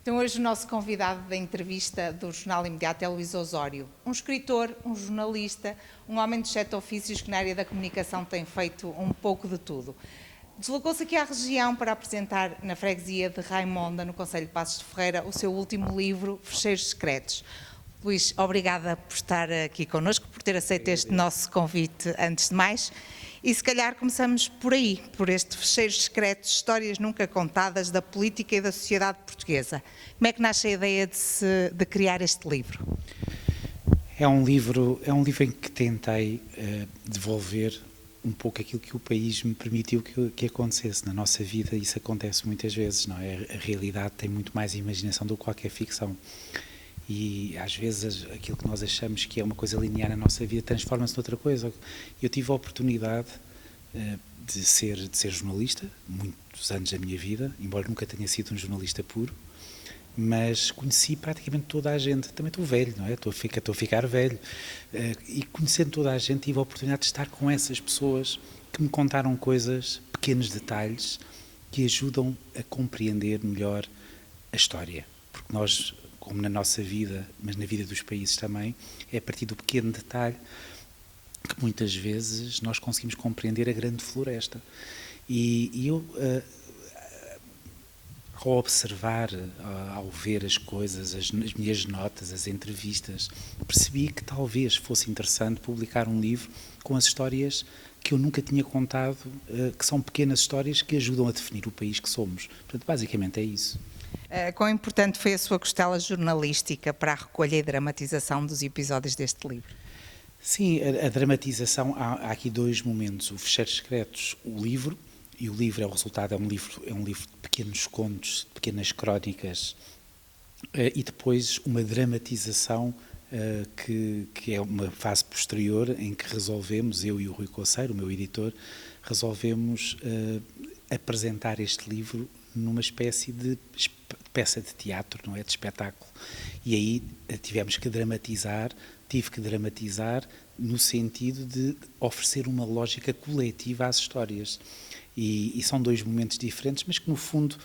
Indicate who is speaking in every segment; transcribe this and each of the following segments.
Speaker 1: Então hoje o nosso convidado da entrevista do Jornal Imediato é Luís Osório, um escritor, um jornalista, um homem de 7 ofícios que na área da comunicação tem feito um pouco de tudo. Deslocou-se aqui à região para apresentar na freguesia de Raimonda, no concelho de Passos de Ferreira, o seu último livro, Fecheiros Secretos. Luís, obrigada por estar aqui connosco, por ter aceito este nosso convite antes de mais. E se calhar começamos por aí, por este Fecheiros Secretos, histórias nunca contadas da política e da sociedade portuguesa. Como é que nasce a ideia de criar este livro?
Speaker 2: É um livro em que tentei devolver um pouco aquilo que o país me permitiu que acontecesse na nossa vida. Isso acontece muitas vezes, não é? A realidade tem muito mais imaginação do que qualquer ficção. E às vezes aquilo que nós achamos que é uma coisa linear na nossa vida transforma-se noutra coisa. Eu tive a oportunidade de ser ser muitos anos da minha vida, embora nunca tenha sido um jornalista puro, mas conheci praticamente toda a gente. Também estou velho, não é? Estou a ficar velho. E conhecendo toda a gente, tive a oportunidade de estar com essas pessoas que me contaram coisas, pequenos detalhes, que ajudam a compreender melhor a história. Porque nós, como na nossa vida, mas na vida dos países também, é a partir do pequeno detalhe que muitas vezes nós conseguimos compreender a grande floresta. E eu, ao observar, ao ver as coisas, as minhas notas, as entrevistas, percebi que talvez fosse interessante publicar um livro com as histórias que eu nunca tinha contado, que são pequenas histórias que ajudam a definir o país que somos. Portanto, basicamente é isso.
Speaker 1: Quão importante foi a sua costela jornalística para a recolha e dramatização dos episódios deste livro?
Speaker 2: Sim, a dramatização, há aqui dois momentos. O Fecheiros Secretos, o livro, e o livro é o resultado, é um livro de pequenos contos, de pequenas crónicas, e depois uma dramatização que é uma fase posterior em que resolvemos, eu e o Rui Coceiro, o meu editor, resolvemos apresentar este livro numa espécie de peça de teatro, não é? De espetáculo. E aí tive que dramatizar no sentido de oferecer uma lógica coletiva às histórias. E são dois momentos diferentes, mas que no fundo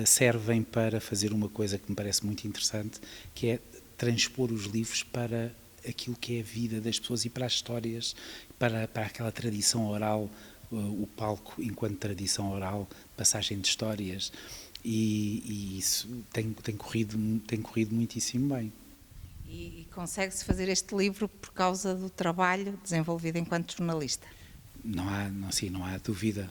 Speaker 2: servem para fazer uma coisa que me parece muito interessante, que é transpor os livros para aquilo que é a vida das pessoas e para as histórias, para aquela tradição oral, o palco enquanto tradição oral, passagem de histórias, e isso tem corrido muitíssimo bem.
Speaker 1: E consegue-se fazer este livro por causa do trabalho desenvolvido enquanto jornalista?
Speaker 2: Não há dúvida.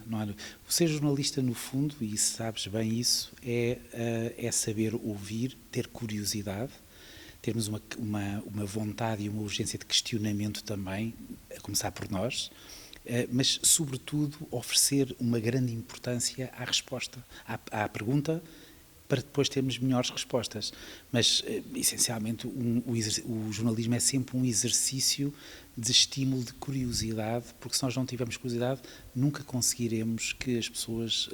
Speaker 2: O ser jornalista, no fundo, e sabes bem isso, é saber ouvir, ter curiosidade, termos uma vontade e uma urgência de questionamento também, a começar por nós, mas, sobretudo, oferecer uma grande importância à resposta, à pergunta, para depois termos melhores respostas. Mas, essencialmente, o jornalismo é sempre um exercício de estímulo, de curiosidade, porque se nós não tivermos curiosidade, nunca conseguiremos que as pessoas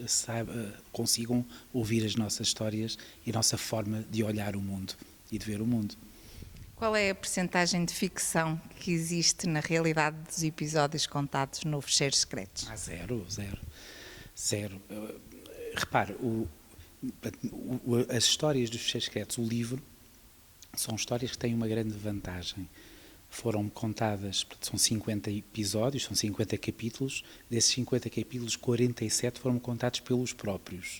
Speaker 2: consigam ouvir as nossas histórias e a nossa forma de olhar o mundo e de ver o mundo.
Speaker 1: Qual é a percentagem de ficção que existe na realidade dos episódios contados no Fecheiros Secretos?
Speaker 2: Zero. Repare, as histórias dos Fecheiros Secretos, o livro, são histórias que têm uma grande vantagem. Foram contadas, são 50 episódios, são 50 capítulos, desses 50 capítulos, 47 foram contados pelos próprios.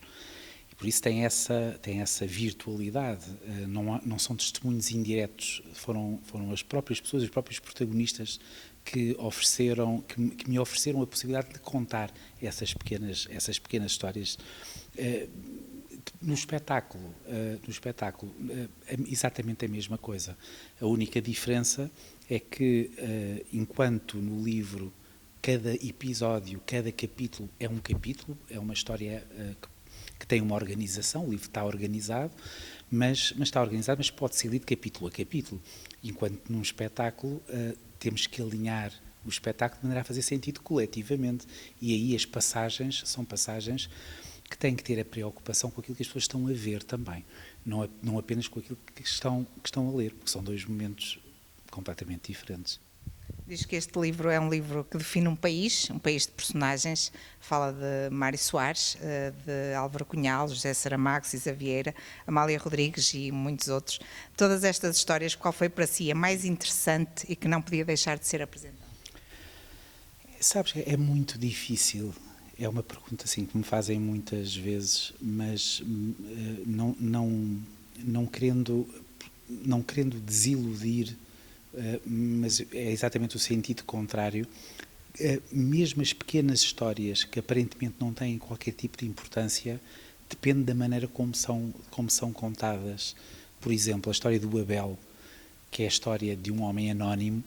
Speaker 2: E por isso tem essa virtualidade, não são testemunhos indiretos, foram as próprias pessoas, os próprios protagonistas que me ofereceram a possibilidade de contar essas pequenas histórias. No espetáculo, exatamente a mesma coisa. A única diferença é que, enquanto no livro cada episódio, cada capítulo, é uma história que tem uma organização, o livro está organizado, mas pode ser lido capítulo a capítulo, enquanto num espetáculo temos que alinhar o espetáculo de maneira a fazer sentido coletivamente, e aí as passagens são passagens que têm que ter a preocupação com aquilo que as pessoas estão a ver também, não apenas com aquilo que estão a ler, porque são dois momentos completamente diferentes.
Speaker 1: Diz que este livro é um livro que define um país de personagens. Fala de Mário Soares, de Álvaro Cunhal, José Saramago, Cisa Vieira, Amália Rodrigues e muitos outros. Todas estas histórias, qual foi para si a mais interessante e que não podia deixar de ser apresentada?
Speaker 2: Sabes, é muito difícil. É uma pergunta assim que me fazem muitas vezes, mas não querendo desiludir, mas é exatamente o sentido contrário. Mesmo as pequenas histórias que aparentemente não têm qualquer tipo de importância, depende da maneira como são contadas. Por exemplo, a história do Abel, que é a história de um homem anónimo,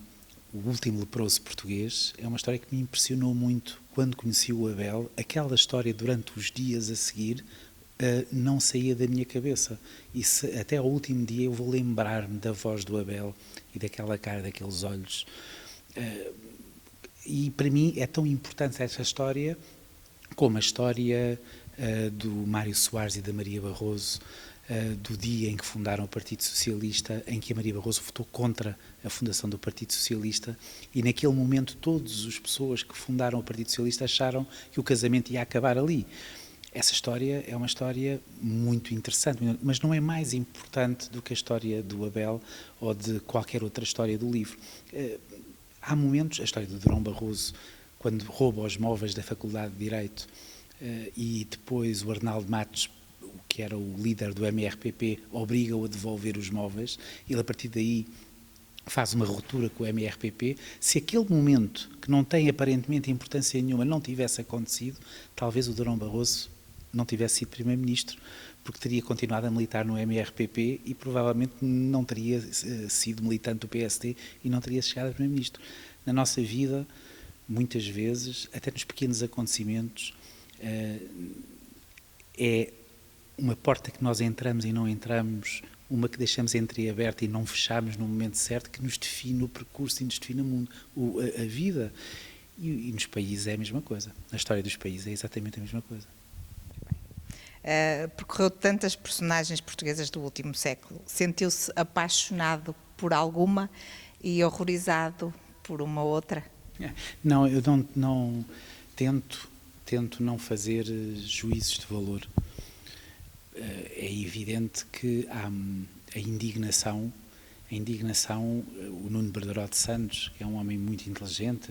Speaker 2: o último leproso português, é uma história que me impressionou muito quando conheci o Abel. Aquela história, durante os dias a seguir, não saía da minha cabeça. E até ao último dia eu vou lembrar-me da voz do Abel e daquela cara, daqueles olhos. E para mim é tão importante essa história como a história do Mário Soares e da Maria Barroso, do dia em que fundaram o Partido Socialista, em que a Maria Barroso votou contra a fundação do Partido Socialista, e naquele momento todas as pessoas que fundaram o Partido Socialista acharam que o casamento ia acabar ali. Essa história é uma história muito interessante, mas não é mais importante do que a história do Abel ou de qualquer outra história do livro. Há momentos, a história do Durão Barroso, quando rouba os móveis da Faculdade de Direito, e depois o Arnaldo Matos, que era o líder do MRPP, obriga-o a devolver os móveis. Ele, a partir daí, faz uma ruptura com o MRPP. Se aquele momento, que não tem aparentemente importância nenhuma, não tivesse acontecido, talvez o Durão Barroso não tivesse sido Primeiro-Ministro, porque teria continuado a militar no MRPP e provavelmente não teria sido militante do PSD e não teria chegado a Primeiro-Ministro. Na nossa vida, muitas vezes, até nos pequenos acontecimentos, é uma porta que nós entramos e não entramos, uma que deixamos entreaberta e não fechamos no momento certo, que nos define o percurso e nos define o mundo, a vida. E nos países é a mesma coisa. Na história dos países é exatamente a mesma coisa.
Speaker 1: Percorreu tantas personagens portuguesas do último século. Sentiu-se apaixonado por alguma e horrorizado por uma outra?
Speaker 2: Não, eu não tento não fazer juízos de valor. É evidente que há a indignação, o Nuno Berdaró de Santos, que é um homem muito inteligente,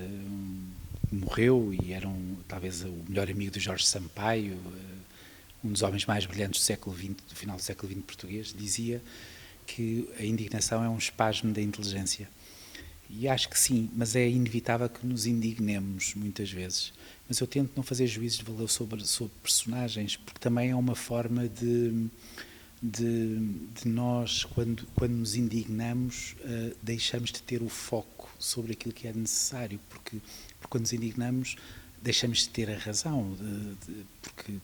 Speaker 2: morreu e era talvez o melhor amigo do Jorge Sampaio, um dos homens mais brilhantes do século XX, do final do século XX português, dizia que a indignação é um espasmo da inteligência. E acho que sim, mas é inevitável que nos indignemos muitas vezes. Mas eu tento não fazer juízos de valor sobre personagens, porque também é uma forma de nós, quando nos indignamos, deixamos de ter o foco sobre aquilo que é necessário, porque quando nos indignamos, deixamos de ter a razão, porque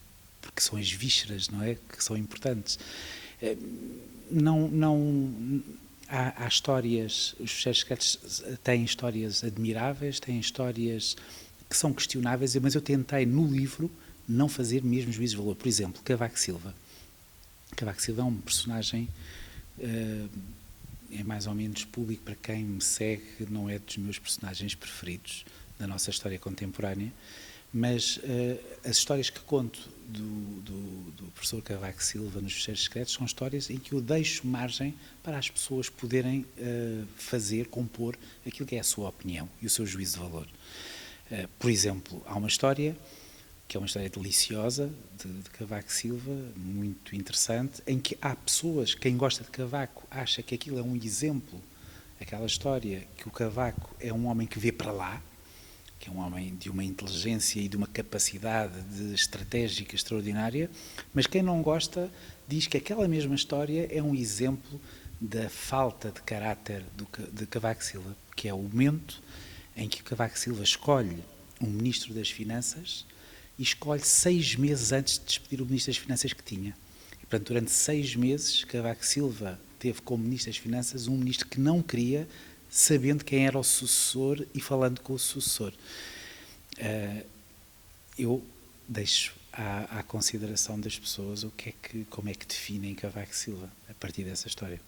Speaker 2: são as vísceras, não é? Que são importantes. Há histórias, os Fecheiros Secretos têm histórias admiráveis, têm histórias que são questionáveis, mas eu tentei no livro não fazer mesmo juízos de valor. Por exemplo, Cavaco Silva. Cavaco Silva é um personagem, é mais ou menos público para quem me segue, não é dos meus personagens preferidos da nossa história contemporânea, mas as histórias que conto do professor Cavaco Silva nos Fecheiros Secretos são histórias em que eu deixo margem para as pessoas poderem compor aquilo que é a sua opinião e o seu juízo de valor. Por exemplo, há uma história que é uma história deliciosa de Cavaco Silva, muito interessante, em que há pessoas, quem gosta de Cavaco acha que aquilo é um exemplo, aquela história que o Cavaco é um homem que vê para lá, que é um homem de uma inteligência e de uma capacidade estratégica extraordinária, mas quem não gosta diz que aquela mesma história é um exemplo da falta de caráter de Cavaco Silva, que é o momento em que Cavaco Silva escolhe um Ministro das Finanças e escolhe 6 meses antes de despedir o Ministro das Finanças que tinha. E, portanto, durante 6 meses, Cavaco Silva teve como Ministro das Finanças um Ministro que não queria, sabendo quem era o sucessor e falando com o sucessor. Eu deixo à consideração das pessoas como é que definem Cavaco Silva a partir dessa história.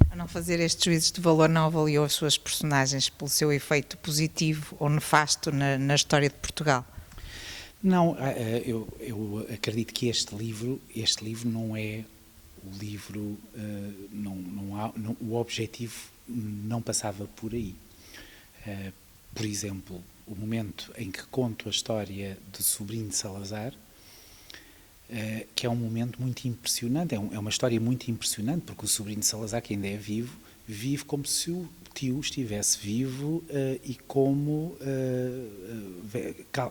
Speaker 1: A não fazer estes juízos de valor, não avaliou as suas personagens pelo seu efeito positivo ou nefasto na história de Portugal?
Speaker 2: Não, eu acredito que este livro não é o livro, o objetivo não passava por aí. Por exemplo, o momento em que conto a história do sobrinho de Salazar, que é um momento muito impressionante, é uma história muito impressionante, porque o sobrinho de Salazar, que ainda é vivo, vive como se o tio estivesse vivo e como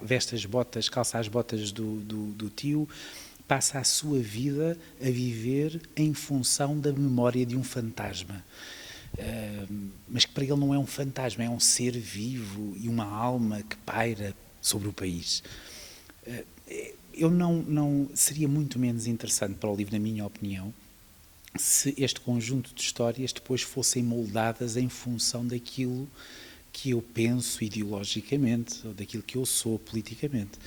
Speaker 2: veste as botas, calça as botas do tio, passa a sua vida a viver em função da memória de um fantasma. Mas que para ele não é um fantasma, é um ser vivo e uma alma que paira sobre o país. Eu não seria muito menos interessante para o livro, na minha opinião, se este conjunto de histórias depois fossem moldadas em função daquilo que eu penso ideologicamente, ou daquilo que eu sou politicamente.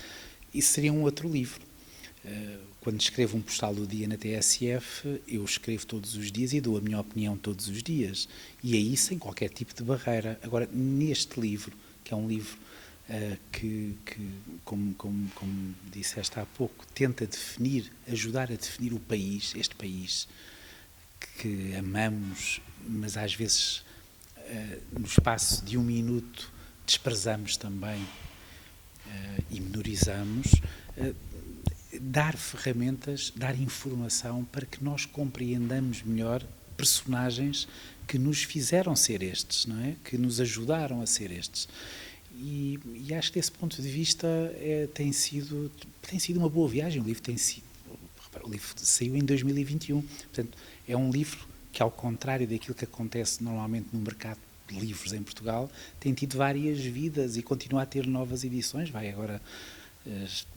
Speaker 2: Isso seria um outro livro. Quando escrevo um postal do dia na TSF, eu escrevo todos os dias e dou a minha opinião todos os dias. E aí sem qualquer tipo de barreira. Agora, neste livro, que é um livro como disseste há pouco, tenta definir, ajudar a definir o país, este país que amamos, mas às vezes no espaço de um minuto desprezamos também e menorizamos, dar ferramentas, dar informação para que nós compreendamos melhor personagens que nos fizeram ser estes, não é? Que nos ajudaram a ser estes. E acho que desse ponto de vista tem sido uma boa viagem. O livro saiu em 2021, portanto é um livro que, ao contrário daquilo que acontece normalmente no mercado de livros em Portugal, tem tido várias vidas e continua a ter novas edições. Vai agora,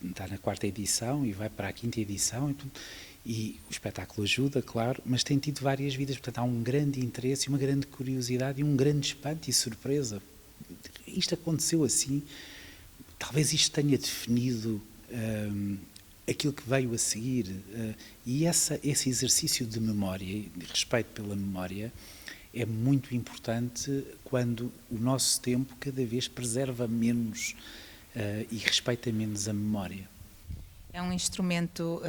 Speaker 2: está na 4ª edição e vai para a 5ª edição, e o espetáculo ajuda, claro, mas tem tido várias vidas. Portanto, há um grande interesse, uma grande curiosidade e um grande espanto e surpresa. Isto aconteceu assim, talvez isto tenha definido aquilo que veio a seguir, e esse exercício de memória, de respeito pela memória, é muito importante quando o nosso tempo cada vez preserva menos e respeita menos a memória.
Speaker 1: É um instrumento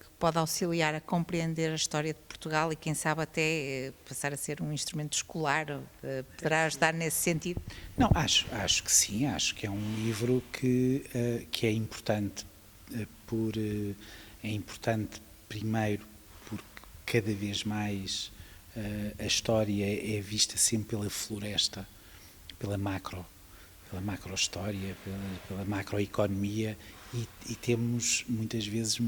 Speaker 1: que pode auxiliar a compreender a história de Portugal e, quem sabe, até passar a ser um instrumento escolar. Poderá ajudar nesse sentido?
Speaker 2: Não, acho que sim. Acho que é um livro que é importante é importante primeiro porque cada vez mais a história é vista sempre pela floresta, pela macro-história, pela macroeconomia, e temos muitas vezes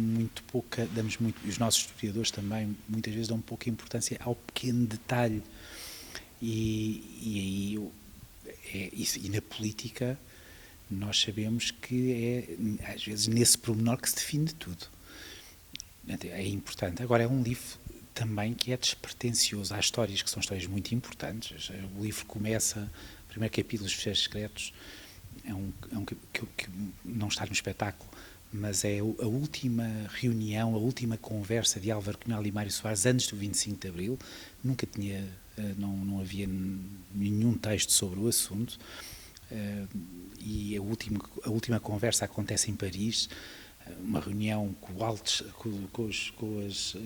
Speaker 2: os nossos historiadores também muitas vezes dão pouca importância ao pequeno detalhe, e na política nós sabemos que é às vezes nesse pormenor que se define tudo. É importante. Agora, é um livro também que é despretensioso. Há histórias que são histórias muito importantes. O livro começa, o primeiro capítulo, Os Fecheiros Secretos, que não está no espetáculo, mas é a última reunião, a última conversa de Álvaro Cunhal e Mário Soares antes do 25 de Abril. Nunca tinha, não havia nenhum texto sobre o assunto, e a última conversa acontece em Paris, uma reunião com as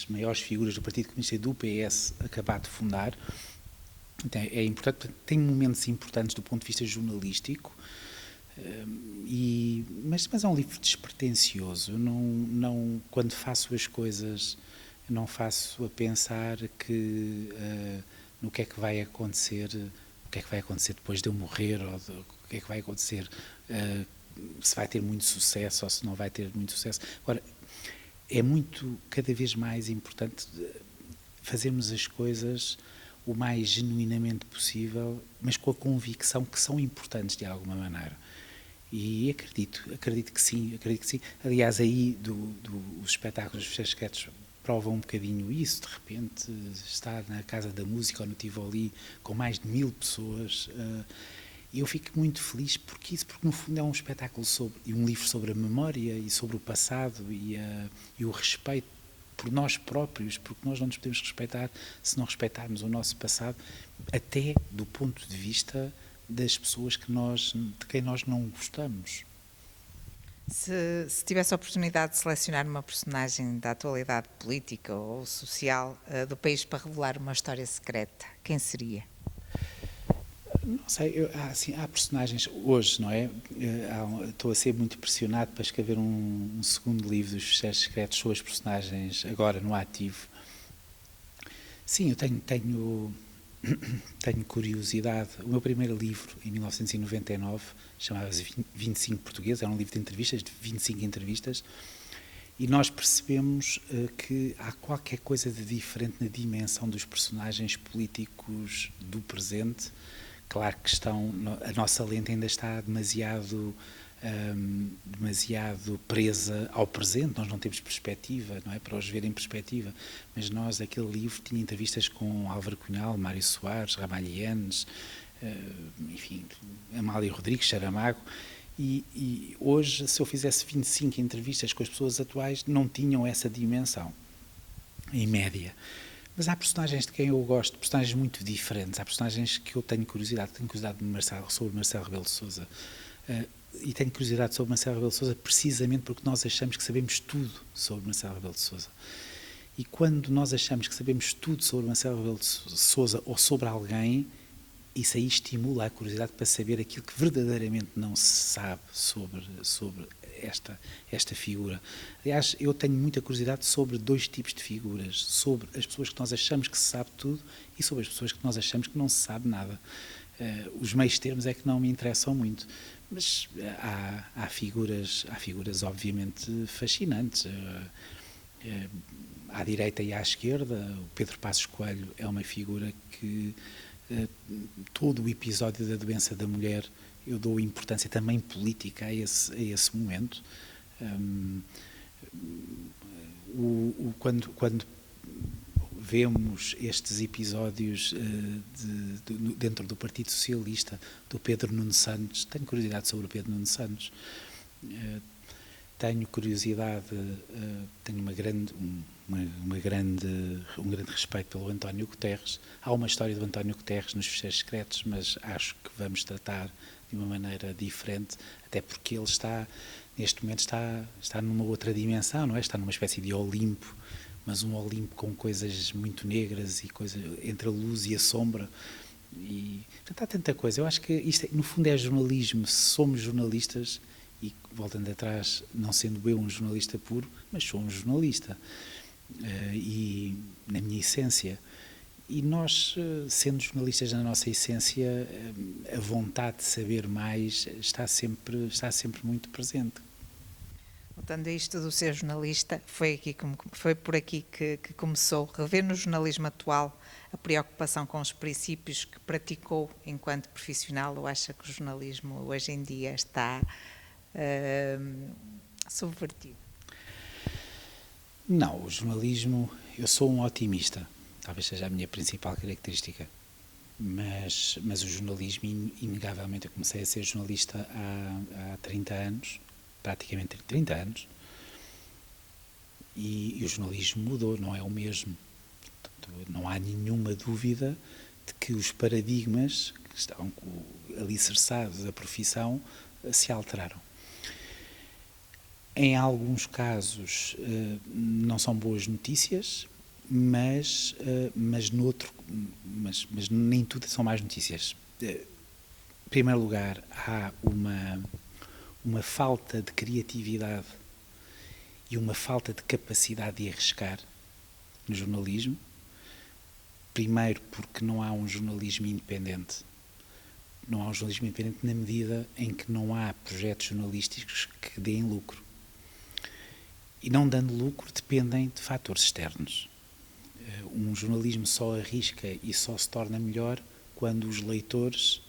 Speaker 2: maiores figuras do Partido Comunista e do PS acabado de fundar. Então, é importante, tem momentos importantes do ponto de vista jornalístico, mas é um livro despretensioso. Quando faço as coisas, não faço a pensar no que é que vai acontecer, depois de eu morrer, ou o que é que vai acontecer, se vai ter muito sucesso ou se não vai ter muito sucesso. Agora, é cada vez mais importante fazermos as coisas o mais genuinamente possível, mas com a convicção que são importantes de alguma maneira. E acredito que sim. Aliás, aí os espetáculos dos Fecheiros Secretos provam um bocadinho isso. De repente, estar na Casa da Música ou no Tivoli com mais de 1000 pessoas, e eu fico muito feliz porque no fundo é um espetáculo e um livro sobre a memória e sobre o passado e o respeito por nós próprios, porque nós não nos podemos respeitar se não respeitarmos o nosso passado, até do ponto de vista das pessoas de quem nós não gostamos.
Speaker 1: Se tivesse a oportunidade de selecionar uma personagem da atualidade política ou social do país para revelar uma história secreta, quem seria?
Speaker 2: Não sei, há personagens hoje, não é? Estou a ser muito pressionado para escrever um segundo livro dos Fecheiros Secretos sobre as personagens agora no ativo. Sim, eu tenho curiosidade. O meu primeiro livro, em 1999, chamava-se 25 Portugueses, era um livro de entrevistas, de 25 entrevistas, e nós percebemos que há qualquer coisa de diferente na dimensão dos personagens políticos do presente. Claro que a nossa lente ainda está demasiado presa ao presente, nós não temos perspectiva, não é, para os ver em perspectiva, mas aquele livro tinha entrevistas com Álvaro Cunhal, Mário Soares, Ramalhianes, enfim, Amália Rodrigues, Saramago, e hoje, se eu fizesse 25 entrevistas com as pessoas atuais, não tinham essa dimensão, em média. Mas há personagens de quem eu gosto, personagens muito diferentes, há personagens que eu tenho curiosidade sobre Marcelo Rebelo de Sousa, e tenho curiosidade sobre Marcelo Rebelo de Sousa precisamente porque nós achamos que sabemos tudo sobre Marcelo Rebelo de Sousa. E quando nós achamos que sabemos tudo sobre Marcelo Rebelo de Sousa ou sobre alguém, isso aí estimula a curiosidade para saber aquilo que verdadeiramente não se sabe sobre esta figura. Aliás, eu tenho muita curiosidade sobre dois tipos de figuras, sobre as pessoas que nós achamos que se sabe tudo e sobre as pessoas que nós achamos que não se sabe nada. Os meios termos é que não me interessam muito, mas há figuras obviamente fascinantes. À direita e à esquerda, o Pedro Passos Coelho é uma figura que todo o episódio da doença da mulher eu dou importância também política a esse momento. Quando vemos estes episódios dentro do Partido Socialista, do Pedro Nuno Santos, tenho curiosidade sobre o Pedro Nuno Santos, tenho curiosidade, tenho um grande respeito pelo António Guterres. Há uma história do António Guterres nos Fecheiros Secretos, mas acho que vamos tratar de uma maneira diferente, até porque ele neste momento está numa outra dimensão, não é? Está numa espécie de Olimpo, mas um Olimpo com coisas muito negras e coisas entre a luz e a sombra. E portanto, há tanta coisa. Eu acho que isto, no fundo, é jornalismo. Se somos jornalistas, e voltando atrás, não sendo eu um jornalista puro, mas sou um jornalista, e na minha essência. E nós, sendo jornalistas na nossa essência, a vontade de saber mais está sempre muito presente.
Speaker 1: Voltando a isto do ser jornalista, foi por aqui que começou. Rever no jornalismo atual a preocupação com os princípios que praticou enquanto profissional, ou acha que o jornalismo hoje em dia está subvertido?
Speaker 2: Não, o jornalismo, eu sou um otimista, talvez seja a minha principal característica, mas o jornalismo, inegavelmente, eu comecei a ser jornalista há 30 anos, praticamente 30 anos, e o jornalismo mudou, não é o mesmo. Portanto, não há nenhuma dúvida de que os paradigmas que estão alicerçados da profissão se alteraram. Em alguns casos não são boas notícias, mas nem tudo são más notícias. Em primeiro lugar, há uma falta de criatividade e uma falta de capacidade de arriscar no jornalismo. Primeiro, porque não há um jornalismo independente. Não há um jornalismo independente na medida em que não há projetos jornalísticos que deem lucro. E não dando lucro dependem de fatores externos. Um jornalismo só arrisca e só se torna melhor quando os leitores,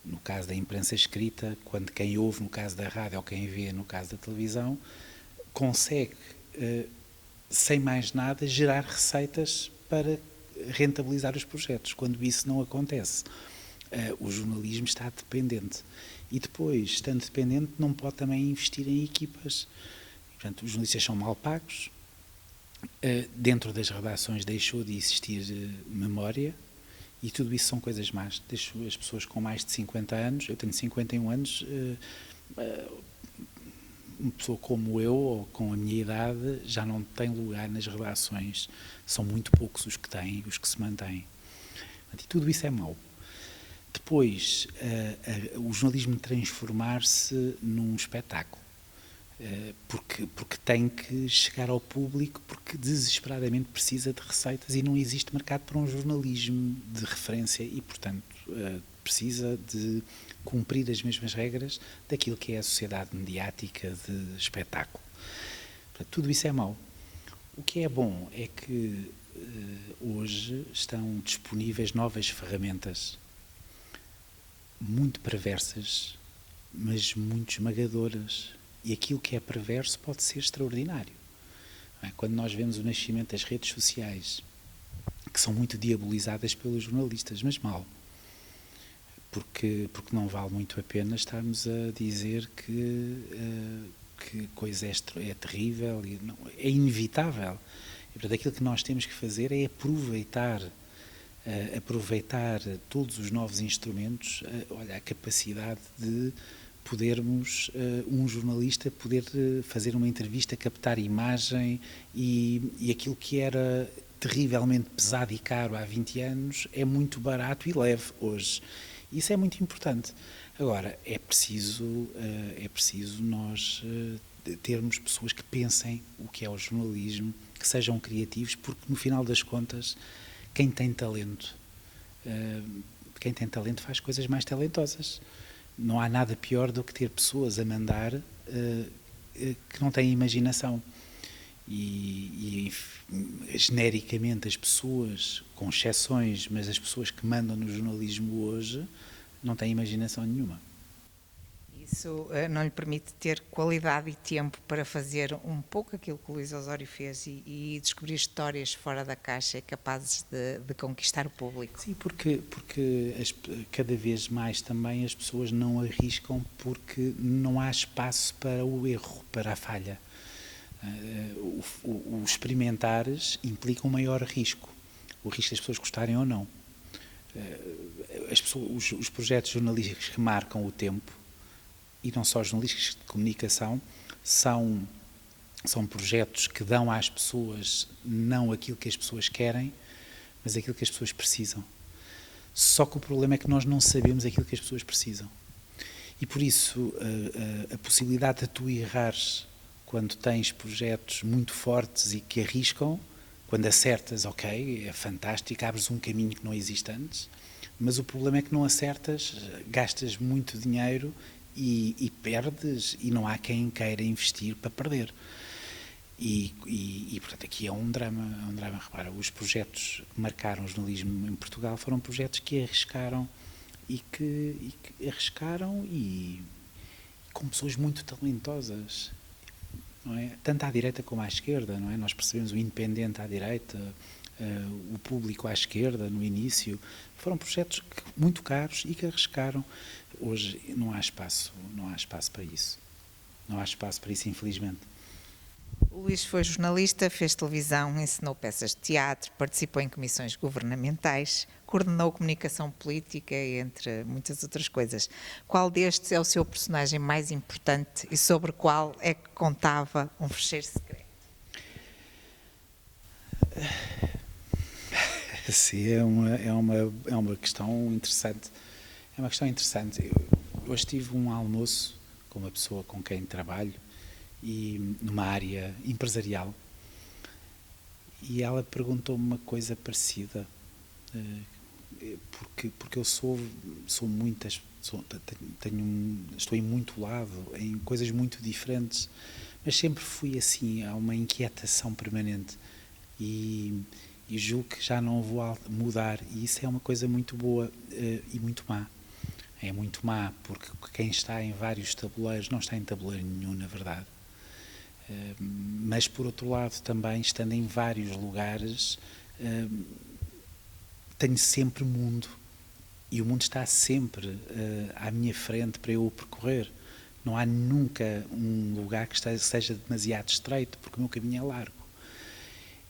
Speaker 2: no caso da imprensa escrita, quando quem ouve, no caso da rádio, ou quem vê, no caso da televisão, consegue, sem mais nada, gerar receitas para rentabilizar os projetos. Quando isso não acontece, o jornalismo está dependente. E depois, estando dependente, não pode também investir em equipas. Portanto, os jornalistas são mal pagos, Dentro das redações deixou de existir memória, e tudo isso são coisas más. Deixo as pessoas com mais de 50 anos, eu tenho 51 anos, uma pessoa como eu, ou com a minha idade, já não tem lugar nas redações. São muito poucos os que têm, os que se mantêm. E tudo isso é mau. Depois, o jornalismo transformar-se num espetáculo. Porque tem que chegar ao público, porque desesperadamente precisa de receitas e não existe mercado para um jornalismo de referência e, portanto, precisa de cumprir as mesmas regras daquilo que é a sociedade mediática de espetáculo. Portanto, tudo isso é mau. O que é bom é que hoje estão disponíveis novas ferramentas muito perversas, mas muito esmagadoras. E aquilo que é perverso pode ser extraordinário. Quando nós vemos o nascimento das redes sociais, que são muito diabolizadas pelos jornalistas, mas mal. Porque não vale muito a pena estarmos a dizer que coisa é terrível, e não, é inevitável. E, portanto, aquilo que nós temos que fazer é aproveitar todos os novos instrumentos, a capacidade de podermos, um jornalista poder fazer uma entrevista, captar imagem e aquilo que era terrivelmente pesado e caro há 20 anos é muito barato e leve hoje. Isso é muito importante. Agora, é preciso nós termos pessoas que pensem o que é o jornalismo, que sejam criativos, porque no final das contas, quem tem talento faz coisas mais talentosas. Não há nada pior do que ter pessoas a mandar que não têm imaginação. E genericamente as pessoas, com exceções, mas as pessoas que mandam no jornalismo hoje não têm imaginação nenhuma.
Speaker 1: Isso não lhe permite ter qualidade e tempo para fazer um pouco aquilo que o Luís Osório fez e descobrir histórias fora da caixa capazes de conquistar o público.
Speaker 2: Sim, porque cada vez mais também as pessoas não arriscam porque não há espaço para o erro, para a falha. O experimentares implica um maior risco. O risco das pessoas gostarem ou não. Os projetos jornalísticos que marcam o tempo, e não só jornalísticos de comunicação, são projetos que dão às pessoas não aquilo que as pessoas querem, mas aquilo que as pessoas precisam. Só que o problema é que nós não sabemos aquilo que as pessoas precisam. E por isso a possibilidade de tu errares quando tens projetos muito fortes e que arriscam, quando acertas, ok, é fantástico, abres um caminho que não existe antes, mas o problema é que não acertas, gastas muito dinheiro e perdes, e não há quem queira investir para perder. E portanto, aqui é um drama. Repara, os projetos que marcaram o jornalismo em Portugal foram projetos que arriscaram e com pessoas muito talentosas, não é? Tanto à direita como à esquerda, não é? Nós percebemos o Independente à direita, o Público à esquerda no início. Foram projetos muito caros e que arriscaram. Hoje não há espaço para isso. Não há espaço para isso, infelizmente.
Speaker 1: O Luís foi jornalista, fez televisão, ensinou peças de teatro, participou em comissões governamentais, coordenou comunicação política, entre muitas outras coisas. Qual destes é o seu personagem mais importante e sobre qual é que contava um fecheiro secreto?
Speaker 2: Sim, é uma questão interessante. É uma questão interessante. Hoje tive um almoço com uma pessoa com quem trabalho e numa área empresarial, e ela perguntou-me uma coisa parecida, porque eu estou em muito lado, em coisas muito diferentes, mas sempre fui assim, há uma inquietação permanente e julgo que já não vou mudar, e isso é uma coisa muito boa e muito má. É muito má, porque quem está em vários tabuleiros não está em tabuleiro nenhum, na verdade. Mas, por outro lado, também, estando em vários lugares, tenho sempre mundo. E o mundo está sempre à minha frente para eu o percorrer. Não há nunca um lugar que seja demasiado estreito, porque o meu caminho é largo.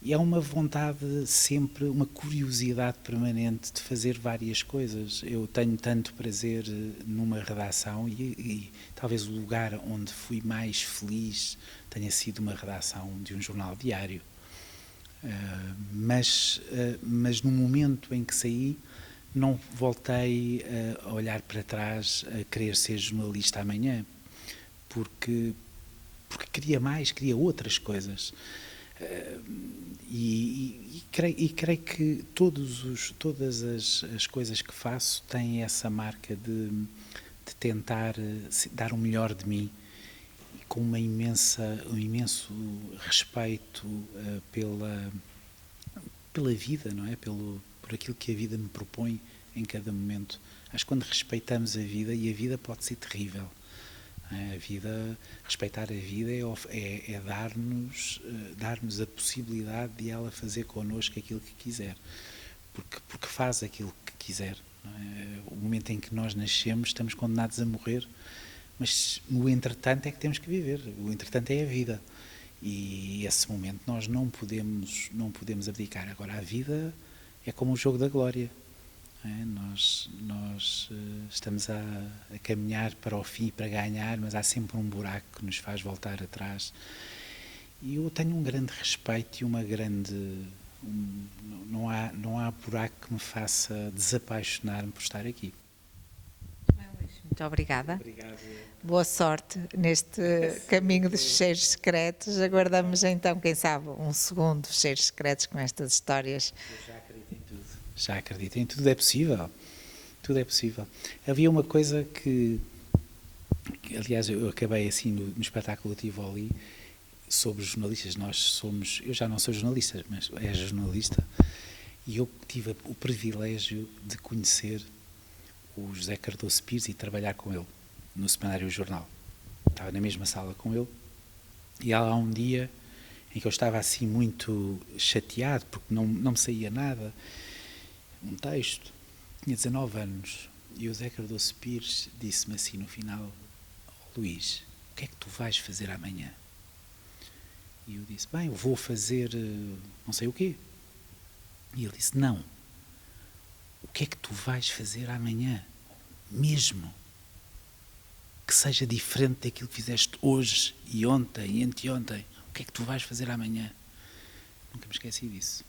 Speaker 2: E é uma vontade sempre, uma curiosidade permanente de fazer várias coisas. Eu tenho tanto prazer numa redação e talvez o lugar onde fui mais feliz tenha sido uma redação de um jornal diário. Mas no momento em que saí, não voltei a olhar para trás a querer ser jornalista amanhã, porque queria mais, queria outras coisas. E creio que todas as coisas que faço têm essa marca de tentar dar o melhor de mim, com um imenso respeito pela vida, não é? Por aquilo que a vida me propõe em cada momento. Acho que quando respeitamos a vida, e a vida pode ser terrível, respeitar a vida é dar-nos a possibilidade de ela fazer connosco aquilo que quiser, porque faz aquilo que quiser. Não é? O momento em que nós nascemos, estamos condenados a morrer, mas no entretanto é que temos que viver. O entretanto é a vida, e esse momento nós não podemos abdicar. Agora, a vida é como o jogo da glória. Nós estamos a caminhar para o fim, para ganhar, mas há sempre um buraco que nos faz voltar atrás. E eu tenho um grande respeito e uma grande... não há buraco que me faça desapaixonar-me por estar aqui.
Speaker 1: Muito obrigada.
Speaker 2: Obrigado.
Speaker 1: Boa sorte neste caminho dos fecheiros secretos. Aguardamos então, quem sabe, um segundo fecheiros secretos com estas histórias.
Speaker 2: Eu já acredito em tudo. Já acredito em tudo, é possível. Tudo é possível. Havia uma coisa que aliás, eu acabei assim no espetáculo que tive ali, sobre jornalistas. Eu já não sou jornalista, mas é jornalista, e eu tive o privilégio de conhecer o José Cardoso Pires e trabalhar com ele no semanário Jornal. Estava na mesma sala com ele, e há lá um dia em que eu estava assim muito chateado porque não me saía nada, um texto, tinha 19 anos, e o José Cardoso Pires disse-me assim no final: oh, Luís, o que é que tu vais fazer amanhã? E eu disse: bem, eu vou fazer não sei o quê. E ele disse: não, o que é que tu vais fazer amanhã? Mesmo que seja diferente daquilo que fizeste hoje e ontem e anteontem, o que é que tu vais fazer amanhã? Nunca me esqueci disso.